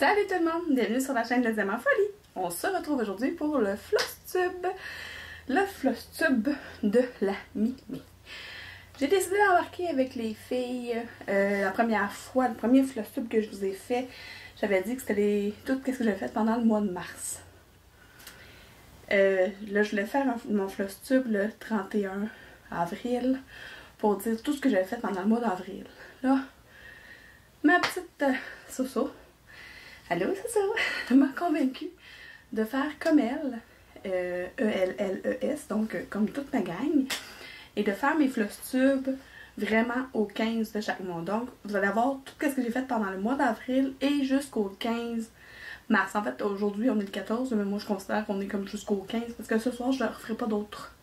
Salut tout le monde, bienvenue sur la chaîne Les Aimants Folie. On se retrouve aujourd'hui pour le floss tube. Le floss tube de la Mimi. J'ai décidé d'embarquer avec les filles la première fois, le premier floss tube que je vous ai fait. J'avais dit que c'était tout ce que j'avais fait pendant le mois de mars. Là, je voulais faire mon floss tube le 31 avril pour dire tout ce que j'avais fait pendant le mois d'avril. Là, ma petite Soso, allô Soso, m'a convaincue de faire comme elle, E-L-L-E-S, donc comme toute ma gang, et de faire mes floss tubes vraiment au 15 de chaque mois. Donc, vous allez avoir tout ce que j'ai fait pendant le mois d'avril et jusqu'au 15 mars. En fait, aujourd'hui, on est le 14, mais moi, je considère qu'on est comme jusqu'au 15, parce que ce soir, je ne leur ferai pas d'autres.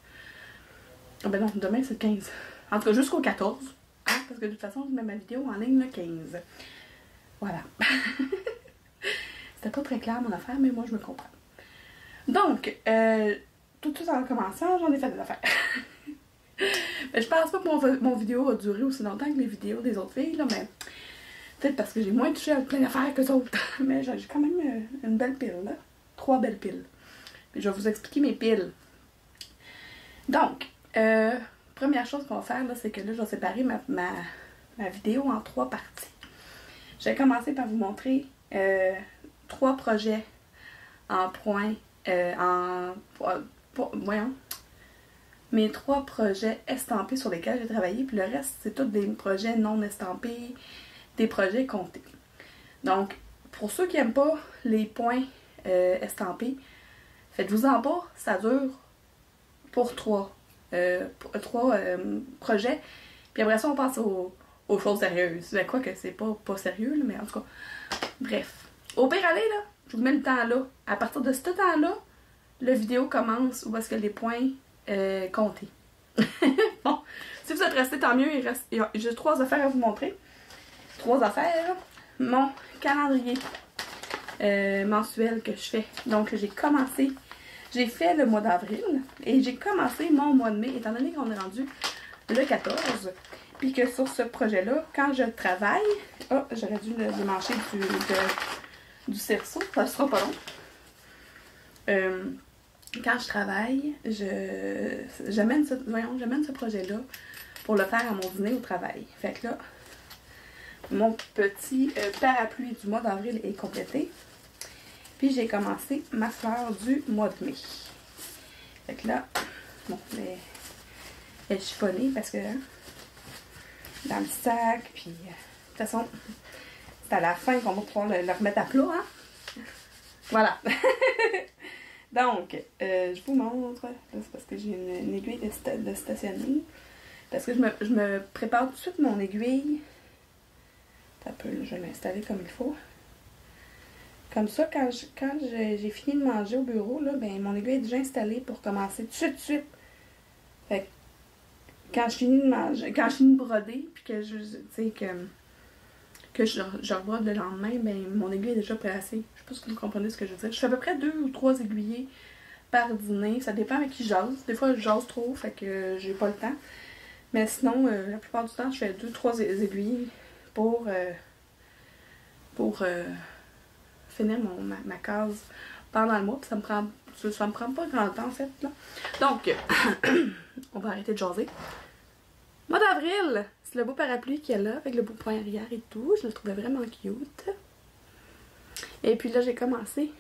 Ah ben non, demain, c'est le 15. En tout cas, jusqu'au 14. Hein, parce que de toute façon, je mets ma vidéo en ligne le 15. Voilà. C'était pas très clair, mon affaire, mais moi, je me comprends. Donc, tout de suite en commençant, j'en ai fait des affaires. Mais je pense pas que mon vidéo va durer aussi longtemps que les vidéos des autres filles, là, mais peut-être parce que j'ai moins touché à plein d'affaires que les autres. Mais j'ai quand même une belle pile, là. 3 belles piles. Puis je vais vous expliquer mes piles. Donc, première chose qu'on va faire, là, c'est que là, je vais séparer ma vidéo en 3 parties. Je vais commencer par vous montrer 3 projets en point, voyons, mes 3 projets estampés sur lesquels j'ai travaillé, puis le reste, c'est tous des projets non estampés, des projets comptés. Donc, pour ceux qui n'aiment pas les points estampés, faites-vous en pas, ça dure pour 3 projets, puis après ça, on passe aux choses sérieuses. C'est quoi que c'est pas sérieux, là, mais en tout cas, bref. Au pire, allez, là, je vous mets le temps là. À partir de ce temps-là, la vidéo commence où est-ce que les points comptés. Bon, si vous êtes resté, tant mieux. J'ai 3 affaires à vous montrer. 3 affaires. Mon calendrier mensuel que je fais. Donc, j'ai fait le mois d'avril et j'ai commencé mon mois de mai, étant donné qu'on est rendu le 14. Puis que sur ce projet-là, quand je travaille... Oh, j'aurais dû le démancher du cerceau, ça sera pas long. Quand je travaille, j'amène ce projet-là pour le faire à mon dîner au travail. Fait que là, mon petit parapluie du mois d'avril est complété. Puis j'ai commencé ma fleur du mois de mai. Fait que là, bon, elle est chiffonnée parce que dans le sac, puis de toute façon, c'est à la fin qu'on va pouvoir le remettre à plat, hein? Voilà. Donc, je vous montre, c'est parce que j'ai une aiguille de stationner, parce que je me prépare tout de suite mon aiguille. Un peu, je vais l'installer comme il faut. Comme ça, quand j'ai fini de manger au bureau, là, ben, mon aiguille est déjà installée pour commencer tout de suite. Fait que, quand je finis de manger, quand je finis de broder, puis que je rebrode le lendemain, ben mon aiguille est déjà placée. Je sais pas si vous comprenez ce que je veux dire. Je fais à peu près 2 ou 3 aiguillés par dîner. Ça dépend avec qui jase. Des fois, je jase trop, fait que j'ai pas le temps. Mais sinon, la plupart du temps, je fais 2 ou 3 aiguillés pour finir ma case pendant le mois. Puis ça me prend pas grand temps, en fait, là. Donc, on va arrêter de jaser. Mois d'avril, c'est le beau parapluie qu'il y a là, avec le beau point arrière et tout. Je le trouvais vraiment cute. Et puis là, j'ai commencé.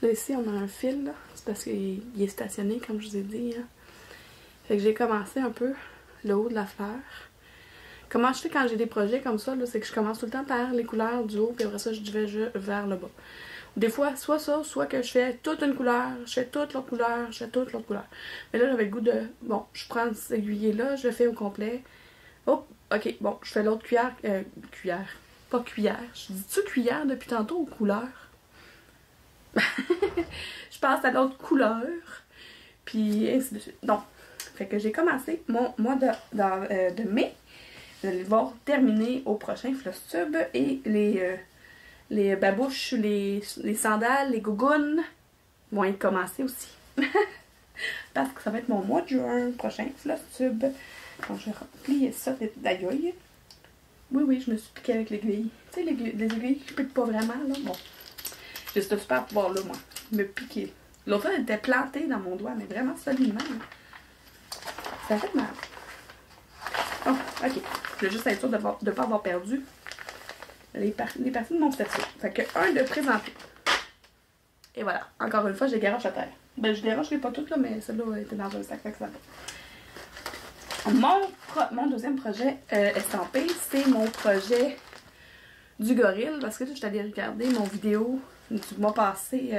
Là, ici, on a un fil, là. C'est parce qu'il est stationné, comme je vous ai dit. Hein. Fait que j'ai commencé un peu le haut de la fleur. Comment je fais quand j'ai des projets comme ça, là, c'est que je commence tout le temps par les couleurs du haut, puis après ça, je vais vers le bas. Des fois, soit ça, soit que je fais toute une couleur, je fais toute l'autre couleur, je fais toute l'autre couleur. Mais là, j'avais le goût de... Bon, je prends cet aiguillé-là, je le fais au complet. Oh, ok, bon, je fais l'autre cuillère. Pas cuillère. Je dis-tu cuillère depuis tantôt ou couleur? Je passe à l'autre couleur. Puis ainsi de suite. Donc, fait que j'ai commencé mon mois de mai. Vous allez le voir terminer au prochain floss tube. Et les babouches, les sandales, les gougounes vont être commencées aussi. Parce que ça va être mon mois de juin prochain, floss tube. Donc je vais replier ça d'ailleurs. Oui, oui, je me suis piquée avec l'aiguille. Tu sais, les aiguilles qui piquent pas vraiment, là. Bon. J'ai ce super pouvoir-là, moi. Me piquer. L'autre fois, elle était plantée dans mon doigt, mais vraiment solidement. Là. Ça fait mal. Oh, ok. Je voulais juste être sûre de ne pas avoir perdu les parties de mon statut. Fait que un de présenté. Et voilà. Encore une fois, je les garoche à terre. Ben, je les garocherai pas toutes, là, mais celle-là était dans un sac, fait que ça va. Mon deuxième projet estampé, c'est mon projet du gorille. Parce que je suis allée regarder mon vidéo du mois passé,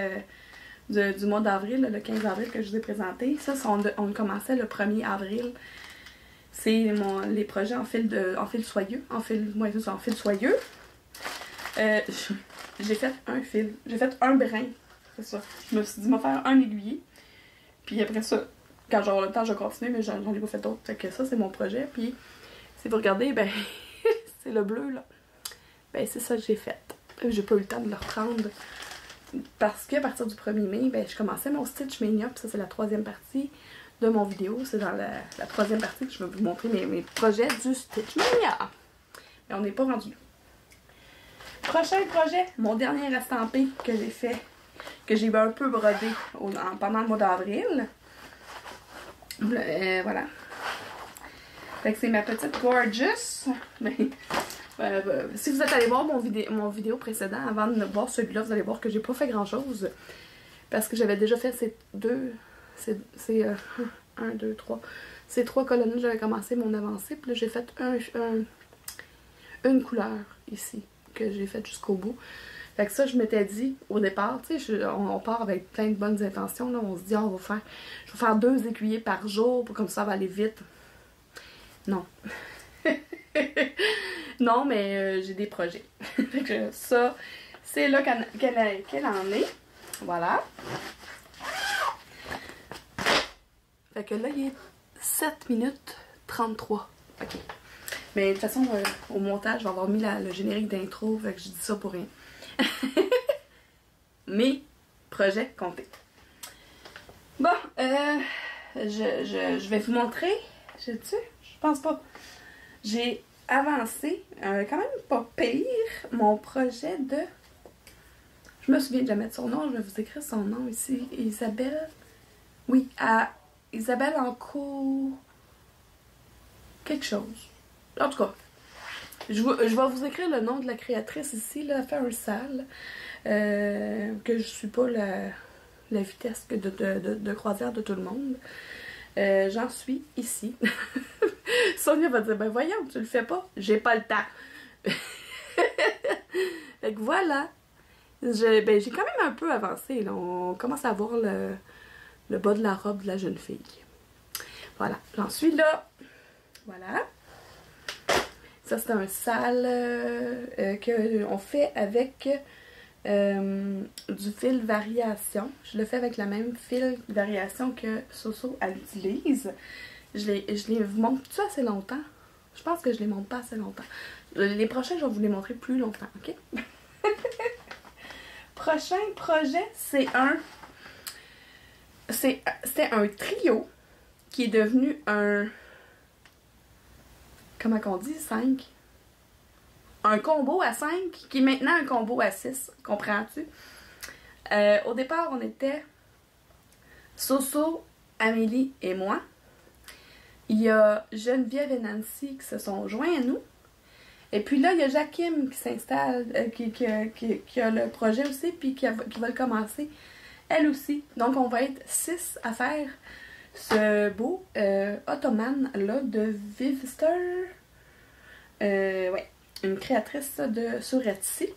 du mois d'avril, le 15 avril que je vous ai présenté. Ça, on commençait le 1er avril. C'est les projets en fil soyeux. En fil soyeux. J'ai fait un fil. J'ai fait un brin. C'est ça. Je me suis dit, faire un aiguillé. Puis après ça, quand j'aurai le temps, je vais continuer, mais j'en ai pas fait d'autres. Fait que ça, c'est mon projet. Puis, si vous regardez, ben, c'est le bleu, là. Ben, c'est ça que j'ai fait. J'ai pas eu le temps de le reprendre. Parce qu'à partir du 1er mai, ben, je commençais mon Stitch Mania. Puis ça, c'est la troisième partie de mon vidéo. C'est dans la troisième partie que je vais vous montrer mes projets du Stitch Mania. Mais on n'est pas rendu là. Prochain projet, mon dernier estampé que j'ai fait, que j'ai un peu brodé pendant le mois d'avril. Voilà. Fait que c'est ma petite Gorgeous. Mais, si vous êtes allé voir mon vidéo précédent, avant de voir celui-là, vous allez voir que j'ai pas fait grand-chose. Parce que j'avais déjà fait ces ces trois colonnes, j'avais commencé mon avancée. Puis là, j'ai fait une couleur ici, que j'ai faite jusqu'au bout. Fait que ça, je m'étais dit au départ, tu sais, on part avec plein de bonnes intentions. Là, on se dit, je vais faire 2 écuyers par jour, pour comme ça va aller vite. Non. Non, mais j'ai des projets. Fait que ça, c'est là qu'elle en est. Voilà. Fait que là, il est 7 minutes 33. Ok. Mais de toute façon, au montage, je vais avoir mis le générique d'intro, fait que je dis ça pour rien. Mes projets comptés. Bon, je vais vous montrer. Je pense pas. J'ai avancé, quand même pas pire, mon projet de... Je me souviens de jamais de son nom, je vais vous écrire son nom ici. Isabelle. Oui, à Isabelle Anco. Quelque chose. En tout cas, je vais vous écrire le nom de la créatrice ici, là, faire un sale. Que je suis pas la vitesse de croisière de tout le monde. J'en suis ici. Sonia va dire, ben voyons, tu le fais pas. J'ai pas le temps. Fait que voilà. J'ai quand même un peu avancé. Là. On commence à voir le bas de la robe de la jeune fille. Voilà, j'en suis là. Voilà. Ça, c'est un sale qu'on fait avec du fil variation. Je le fais avec la même fil variation que Soso elle utilise. Je les montre ça assez longtemps. Je pense que je les montre pas assez longtemps. Les prochains, je vais vous les montrer plus longtemps, ok? Prochain projet, c'était un trio qui est devenu un... Comment qu'on dit? 5? Un combo à 5 qui est maintenant un combo à 6. Comprends-tu? Au départ, on était Soso, Amélie et moi. Il y a Geneviève et Nancy qui se sont joints à nous. Et puis là, il y a Jacqueline qui s'installe, qui a le projet aussi, puis qui va le commencer, elle aussi. Donc, on va être 6 à faire ce beau ottoman-là de Vivster. Ouais, une créatrice sur Etsy.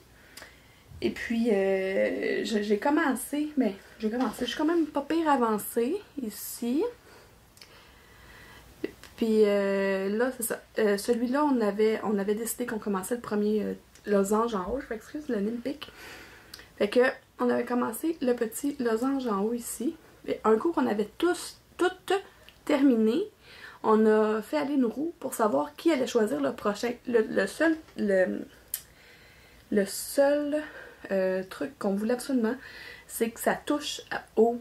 Et puis, j'ai commencé, mais je suis quand même pas pire avancée ici. Puis là, c'est ça. Celui-là, on avait décidé qu'on commençait le premier losange en haut. Je m'excuse, le nez me pique. Fait que, on avait commencé le petit losange en haut ici. Et un coup qu'on avait toutes terminé, on a fait aller une roue pour savoir qui allait choisir le prochain. Le seul truc qu'on voulait absolument, c'est que ça touche au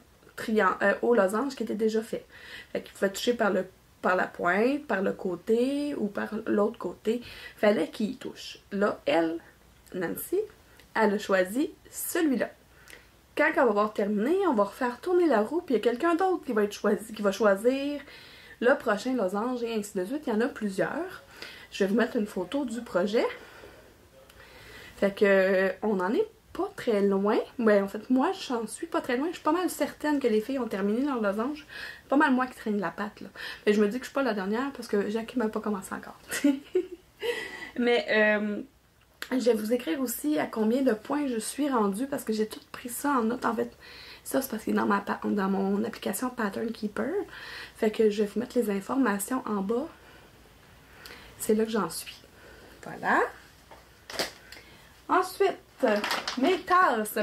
losange qui était déjà fait. Fait qu'il pouvait toucher par le par la pointe, par le côté ou par l'autre côté. Fallait qu'il y touche. Là, elle, Nancy, elle a choisi celui-là. Quand on va avoir terminé, on va refaire tourner la roue, puis il y a quelqu'un d'autre qui va choisir le prochain losange et ainsi de suite. Il y en a plusieurs. Je vais vous mettre une photo du projet. Fait que on en est pas très loin. Mais en fait, moi, j'en suis pas très loin. Je suis pas mal certaine que les filles ont terminé leur losange. C'est pas mal moi qui traîne la patte, là. Mais je me dis que je suis pas la dernière parce que Jackie m'a pas commencé encore. Mais je vais vous écrire aussi à combien de points je suis rendue parce que j'ai tout pris ça en note. En fait, ça c'est parce qu'il est dans mon application Pattern Keeper. Fait que je vais vous mettre les informations en bas. C'est là que j'en suis. Voilà. Ensuite, mes tasses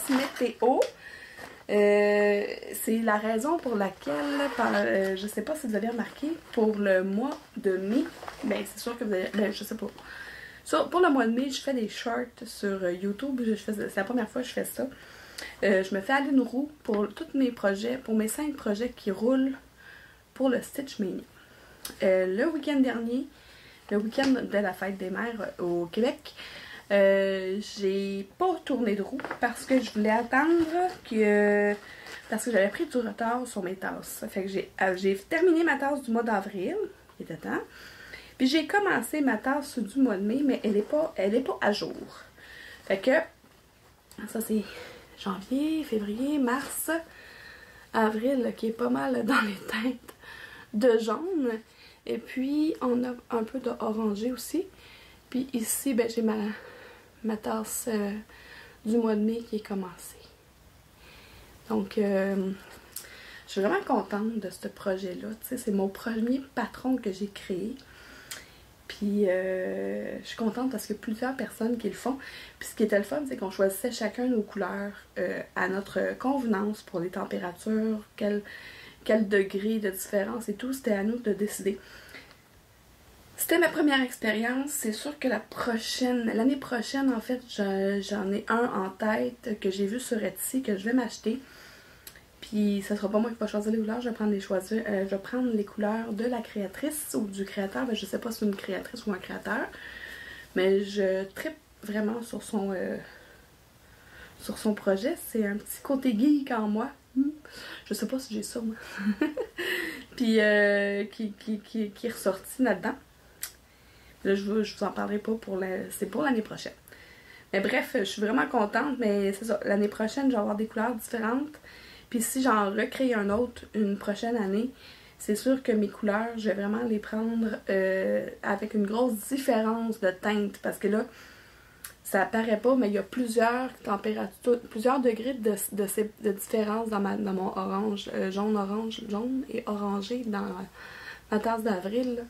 météo. C'est la raison pour laquelle, je sais pas si vous avez remarqué, pour le mois de mai, ben c'est sûr que vous avez, ben je sais pas. Pour le mois de mai, je fais des shorts sur YouTube, c'est la première fois que je fais ça. Je me fais aller une roue pour tous mes projets, pour mes 5 projets qui roulent pour le Stitch Mania. Le week-end dernier, le week-end de la fête des mères au Québec, j'ai pas tourné de roue parce que je voulais attendre parce que j'avais pris du retard sur mes tasses. Fait que j'ai terminé ma tasse du mois d'avril, il était temps. Puis j'ai commencé ma tasse du mois de mai, mais elle est pas à jour. Fait que ça c'est janvier, février, mars, avril qui est pas mal dans les teintes de jaune. Et puis on a un peu d'orangé aussi. Puis ici, ben, j'ai ma tasse du mois de mai qui est commencée. Donc, je suis vraiment contente de ce projet-là. C'est mon premier patron que j'ai créé. Puis, je suis contente parce qu'il y a plusieurs personnes qui le font. Puis, ce qui était le fun, c'est qu'on choisissait chacun nos couleurs à notre convenance pour les températures, quel degré de différence et tout. C'était à nous de décider. C'était ma première expérience. C'est sûr que l'année prochaine, en fait, j'en ai un en tête que j'ai vu sur Etsy que je vais m'acheter. Puis, ce sera pas moi qui va choisir les couleurs. Je vais prendre les couleurs de la créatrice ou du créateur. Ben, je sais pas si c'est une créatrice ou un créateur. Mais je trippe vraiment sur son projet. C'est un petit côté geek en moi. Je sais pas si j'ai ça, moi. Puis, qui est ressorti là-dedans. Là, je vous en parlerai pas c'est pour l'année prochaine. Mais bref, je suis vraiment contente, mais c'est ça. L'année prochaine, je vais avoir des couleurs différentes. Puis si j'en recrée un autre une prochaine année, c'est sûr que mes couleurs, je vais vraiment les prendre avec une grosse différence de teinte. Parce que là, ça apparaît pas, mais il y a plusieurs températures, plusieurs degrés de différence dans mon orange, jaune et orangé dans ma tasse d'avril.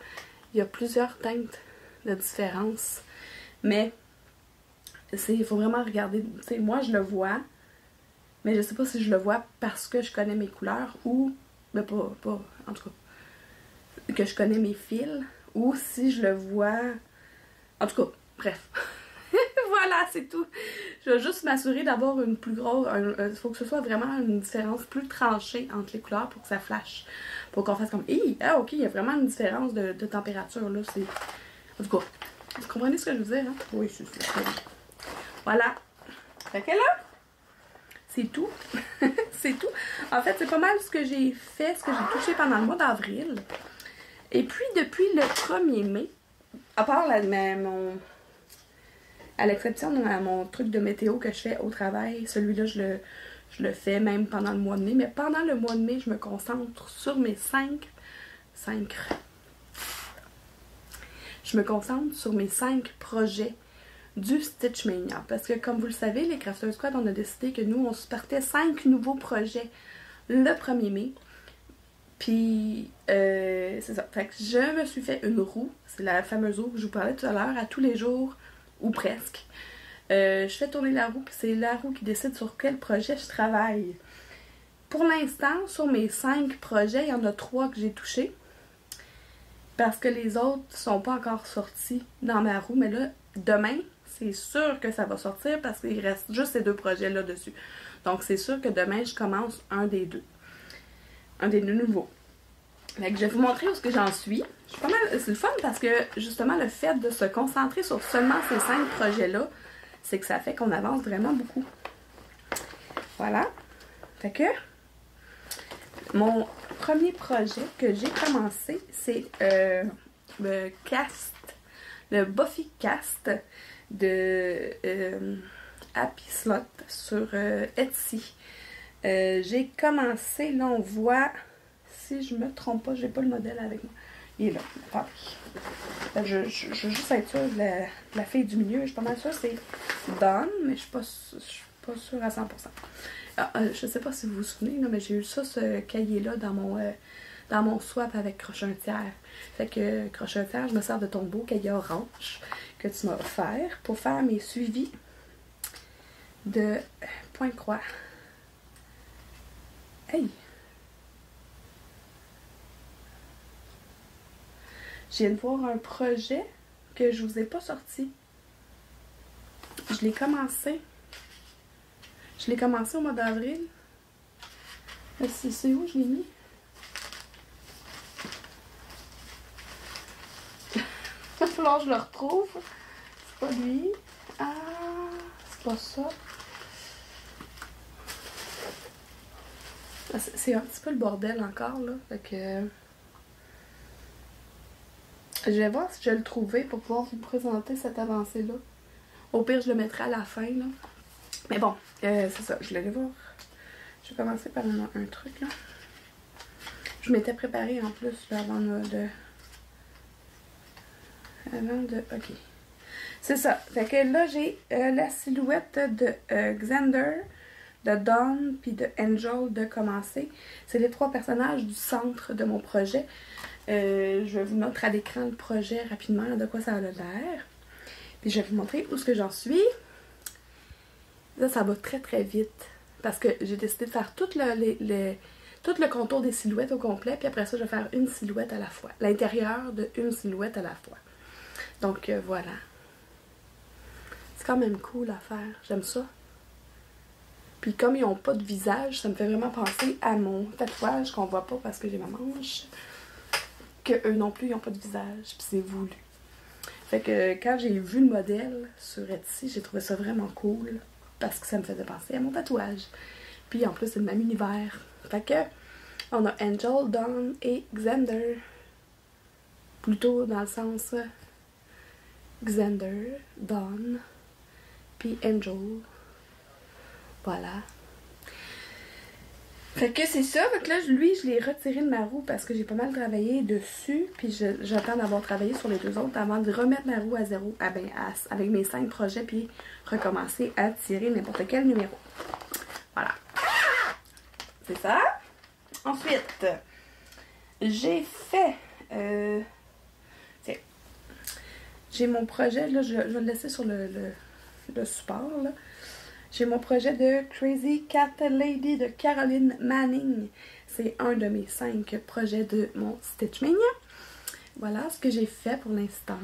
Il y a plusieurs teintes de différence. Mais il faut vraiment regarder. Tu sais, moi je le vois, mais je sais pas si je le vois parce que je connais mes couleurs ou. Ben pas en tout cas. Que je connais mes fils. Ou si je le vois. En tout cas, bref. Voilà, c'est tout. Je vais juste m'assurer d'avoir une plus grosse. Il faut que ce soit vraiment une différence plus tranchée entre les couleurs pour que ça flash. Pour qu'on fasse comme. Ok, il y a vraiment une différence de température là. C'est. En tout cas, vous comprenez ce que je veux dire, hein? Oui, c'est ça. Voilà. Fait que là, c'est tout. C'est tout. En fait, c'est pas mal ce que j'ai fait, ce que j'ai touché pendant le mois d'avril. Et puis, depuis le 1er mai, à part à l'exception de mon truc de météo que je fais au travail, celui-là, je le fais même pendant le mois de mai. Mais pendant le mois de mai, je me concentre sur mes 5 projets du Stitch Mania. Parce que comme vous le savez, les Crafters Squad, on a décidé que nous, on se partait 5 nouveaux projets le 1er mai. Puis, c'est ça. Fait que je me suis fait une roue. C'est la fameuse roue que je vous parlais tout à l'heure, à tous les jours, ou presque. Je fais tourner la roue, puis c'est la roue qui décide sur quel projet je travaille. Pour l'instant, sur mes 5 projets, il y en a 3 que j'ai touchés. Parce que les autres sont pas encore sortis dans ma roue. Mais là, demain, c'est sûr que ça va sortir parce qu'il reste juste ces 2 projets-là dessus. Donc, c'est sûr que demain, je commence un des deux nouveaux. Fait que je vais vous montrer où est-ce que j'en suis. Je suis pas mal... C'est le fun parce que, justement, le fait de se concentrer sur seulement ces 5 projets-là, c'est que ça fait qu'on avance vraiment beaucoup. Voilà. Fait que, mon premier projet que j'ai commencé, c'est le cast, le Buffy cast de Happy Slot sur Etsy. J'ai commencé, là on voit, si je me trompe pas, j'ai pas le modèle avec moi. Il est là, attendez. Je veux juste être sûre de la fille du milieu. Je suis pas mal sûre que c'est Dawn, mais je suis pas sûre à 100%. Ah, je sais pas si vous vous souvenez, là, mais j'ai eu ça, ce cahier-là, dans mon swap avec Crochet un tiers. Fait que Crochet un tiers, je me sers de ton beau cahier orange que tu m'as offert pour faire mes suivis de point de croix. Hey! Je viens de voir un projet que je vous ai pas sorti. Je l'ai commencé. Je l'ai commencé au mois d'avril. C'est où je l'ai mis? Il va falloir que je le retrouve. C'est pas lui. Ah, c'est pas ça. C'est un petit peu le bordel encore, là. Fait que... Je vais voir si je vais le trouver pour pouvoir vous présenter cette avancée-là. Au pire, je le mettrai à la fin, là. Mais bon, c'est ça. Je l'allais voir. Je vais commencer par un truc, là. Je m'étais préparée en plus, là, avant de... Ok. C'est ça. Fait que là, j'ai la silhouette de Xander, de Dawn, puis de Angel de commencer. C'est les 3 personnages du centre de mon projet. Je vais vous montrer à l'écran le projet rapidement, de quoi ça a l'air. Puis je vais vous montrer où est-ce que j'en suis. Là, ça va très très vite. Parce que j'ai décidé de faire tout le contour des silhouettes au complet. Puis après ça, je vais faire une silhouette à la fois. L'intérieur de une silhouette à la fois. Donc voilà. C'est quand même cool à faire. J'aime ça. Puis comme ils n'ont pas de visage, ça me fait vraiment penser à mon tatouage qu'on voit pas parce que j'ai ma manche. Que eux non plus, ils n'ont pas de visage. Puis c'est voulu. Fait que quand j'ai vu le modèle sur Etsy, j'ai trouvé ça vraiment cool. Parce que ça me faisait penser à mon tatouage. Puis en plus, c'est le même univers. Fait que on a Angel, Dawn et Xander. Plutôt dans le sens Xander, Dawn, puis Angel. Voilà. Fait que c'est ça. Fait que là, lui, je l'ai retiré de ma roue parce que j'ai pas mal travaillé dessus. Puis j'attends d'avoir travaillé sur les 2 autres avant de remettre ma roue à zéro. Avec mes 5 projets, puis recommencer à tirer n'importe quel numéro. Voilà. C'est ça. Ensuite, j'ai fait... tiens. J'ai mon projet, là, je vais le laisser sur le support, là. J'ai mon projet de Crazy Cat Lady de Caroline Manning. C'est un de mes 5 projets de mon Stitchmania. Voilà ce que j'ai fait pour l'instant.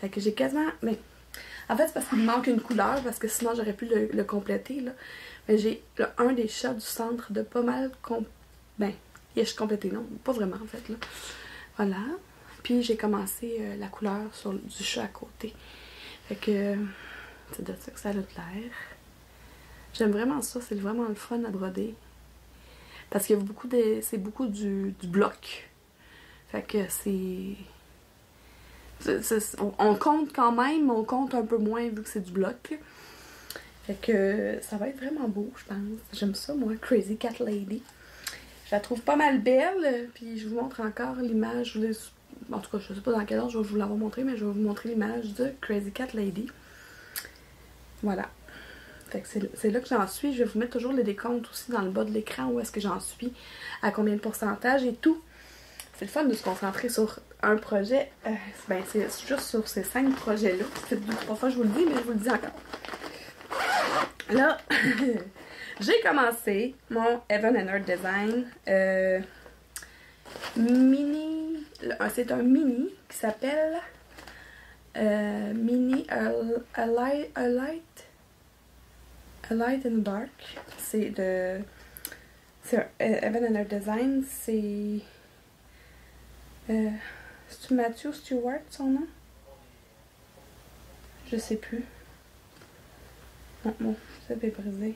Fait que j'ai quasiment... Mais, en fait, c'est parce qu'il me manque une couleur, parce que sinon j'aurais pu le compléter, là. Mais j'ai un des chats du centre de pas mal... je suis complétée, non, pas vraiment, en fait, là. Voilà. Puis j'ai commencé la couleur du chat à côté. Fait que c'est de ça que ça a l'air. J'aime vraiment ça, c'est vraiment le fun à broder. Parce qu'il y a c'est beaucoup du bloc. Fait que on compte quand même, mais on compte un peu moins vu que c'est du bloc. Fait que ça va être vraiment beau, je pense. J'aime ça, moi, Crazy Cat Lady. Je la trouve pas mal belle, puis je vous montre encore l'image. En tout cas, je sais pas dans quel ordre je vais vous l'avoir montré, mais je vais vous montrer l'image de Crazy Cat Lady. Voilà. Fait que c'est là que j'en suis. Je vais vous mettre toujours les décomptes aussi dans le bas de l'écran où est-ce que j'en suis, à combien de pourcentage et tout. C'est le fun de se concentrer sur un projet. C'est juste sur ces 5 projets-là. C'est 2-3 fois que je vous le dis, mais je vous le dis encore. Là, j'ai commencé mon Heaven and Earth Design mini. C'est un mini qui s'appelle Mini A Light in the Dark. C'est un Heaven and Earth Design. C'est C'est-tu Matthew Stewart, son nom? Je sais plus. Non, bon, ça fait briser.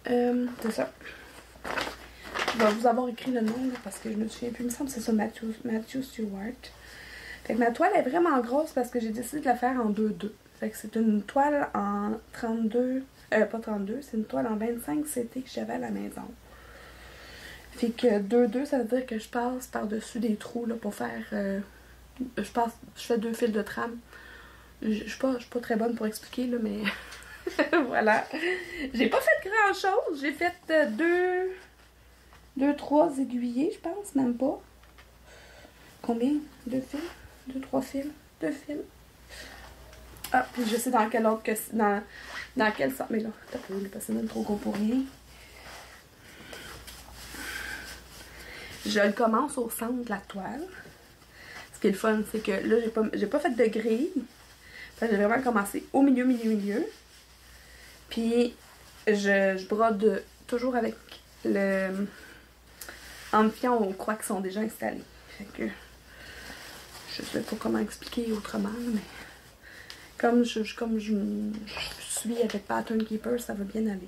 C'est ça. Je vais vous avoir écrit le nom là, parce que je me souviens plus. Il me semble que c'est ça, Matthew Stewart. Fait que ma toile est vraiment grosse parce que j'ai décidé de la faire en 2-2. Fait que c'est une toile en 32. Pas 32, c'est une toile en 25 CT que j'avais à la maison. Fait que 2-2, ça veut dire que je passe par-dessus des trous là, pour faire. Je fais 2 fils de trame. Je suis pas très bonne pour expliquer là, mais voilà. J'ai pas fait grand chose. J'ai fait 3 aiguillés, je pense, même pas. Combien? 2 fils? 3 fils? 2 fils? Ah, puis je sais dans quel ordre que dans quel sens. Mais là, t'as pas vu, parce que c'est même trop gros pour rien. Je le commence au centre de la toile. Ce qui est le fun, c'est que là, j'ai pas fait de grille. J'ai vraiment commencé au milieu. Puis, je brode toujours avec le... en me fiant aux croix qui sont déjà installées. Fait que... je sais pas comment expliquer autrement, mais... Comme je suis avec Pattern Keeper, ça va bien aller.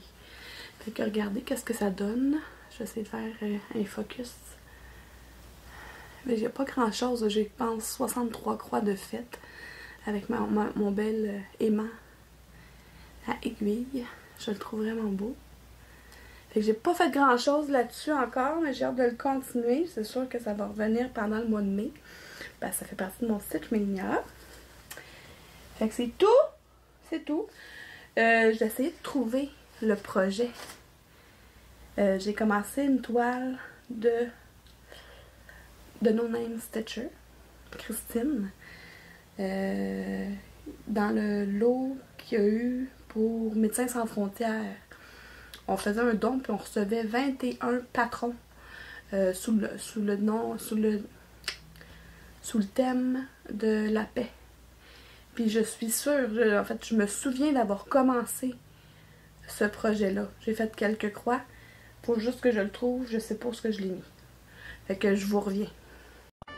Fait que regardez qu'est-ce que ça donne. Je vais essayer de faire un focus. Mais j'ai pas grand chose. J'ai, je pense, 63 croix de fête avec mon bel aimant à aiguille. Je le trouve vraiment beau. Fait que j'ai pas fait grand chose là-dessus encore, mais j'ai hâte de le continuer. C'est sûr que ça va revenir pendant le mois de mai. Ben, ça fait partie de mon Stitch Mania. Fait que c'est tout. C'est tout. J'ai essayé de trouver le projet. J'ai commencé une toile de No Name Stitcher, Christine, dans le lot qu'il y a eu pour Médecins sans frontières. On faisait un don puis on recevait 21 patrons sous le thème de la paix. Puis je suis sûre, en fait, je me souviens d'avoir commencé ce projet-là. J'ai fait quelques croix. Faut juste que je le trouve, je sais pas où ce que je l'ai mis. Fait que je vous reviens.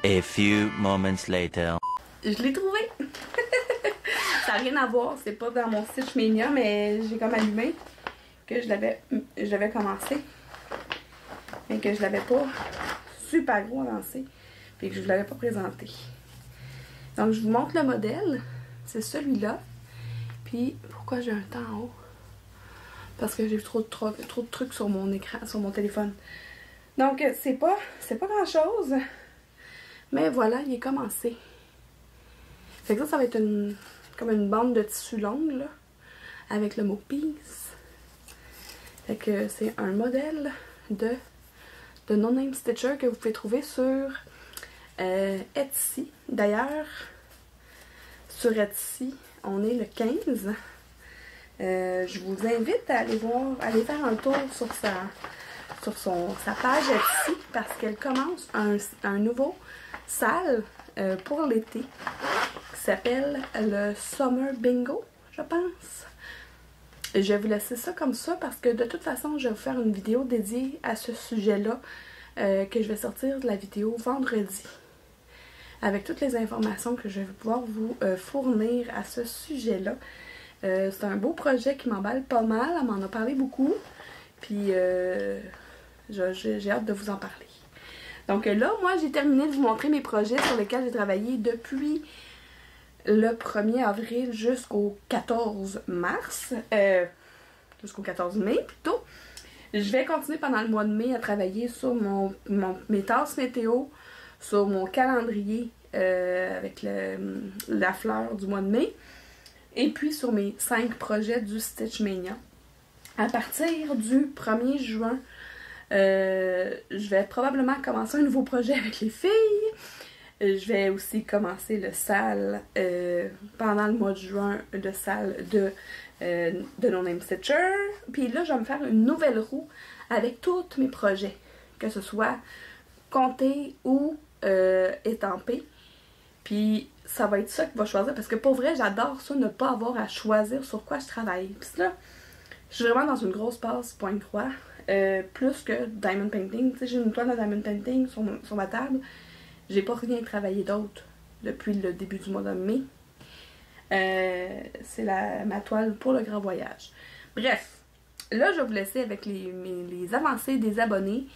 A few moments later. Je l'ai trouvé! Ça n'a rien à voir, c'est pas dans mon Stitch Mania, mais j'ai comme allumé que je l'avais commencé. Mais que je l'avais pas super gros avancé. Puis que je vous l'avais pas présenté. Donc je vous montre le modèle. C'est celui-là. Puis pourquoi j'ai un temps en haut? Parce que j'ai trop de trucs sur mon écran, sur mon téléphone. Donc c'est pas grand chose. Mais voilà, il est commencé. Fait que ça va être comme une bande de tissu longue, là, avec le mot Peace. Fait que c'est un modèle de No Name Stitcher que vous pouvez trouver sur Etsy. D'ailleurs, sur Etsy, on est le 15. Je vous invite à aller faire un tour sur sa page Etsy parce qu'elle commence un nouveau sale pour l'été qui s'appelle le Summer Bingo, je pense. Je vais vous laisser ça comme ça parce que de toute façon, je vais vous faire une vidéo dédiée à ce sujet-là que je vais sortir de la vidéo vendredi avec toutes les informations que je vais pouvoir vous fournir à ce sujet-là. C'est un beau projet qui m'emballe pas mal, elle m'en a parlé beaucoup, puis j'ai hâte de vous en parler. Donc là, moi, j'ai terminé de vous montrer mes projets sur lesquels j'ai travaillé depuis le 1er avril jusqu'au 14 mars, jusqu'au 14 mai plutôt. Je vais continuer pendant le mois de mai à travailler sur mes tasses météo, sur mon calendrier avec la fleur du mois de mai, et puis sur mes 5 projets du Stitch Mania. À partir du 1er juin, je vais probablement commencer un nouveau projet avec les filles. Je vais aussi commencer le sale pendant le mois de juin, le sale de No Name Stitcher. Puis là, je vais me faire une nouvelle roue avec tous mes projets, que ce soit compté ou étampé. Puis ça va être ça qui va choisir, parce que pour vrai, j'adore ça, ne pas avoir à choisir sur quoi je travaille. Puis là, Je suis vraiment dans une grosse passe point-croix, plus que diamond painting. Tu sais, j'ai une toile de diamond painting sur ma table. J'ai pas rien travaillé d'autre depuis le début du mois de mai. C'est ma toile pour le grand voyage. Bref, là, je vais vous laisser avec les avancées des abonnés.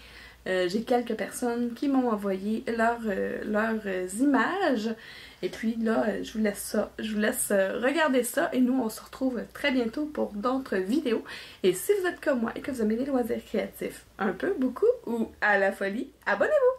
J'ai quelques personnes qui m'ont envoyé leurs images. Et puis là, je vous laisse regarder ça. Et nous, on se retrouve très bientôt pour d'autres vidéos. Et si vous êtes comme moi et que vous aimez les loisirs créatifs, un peu, beaucoup ou à la folie, abonnez-vous!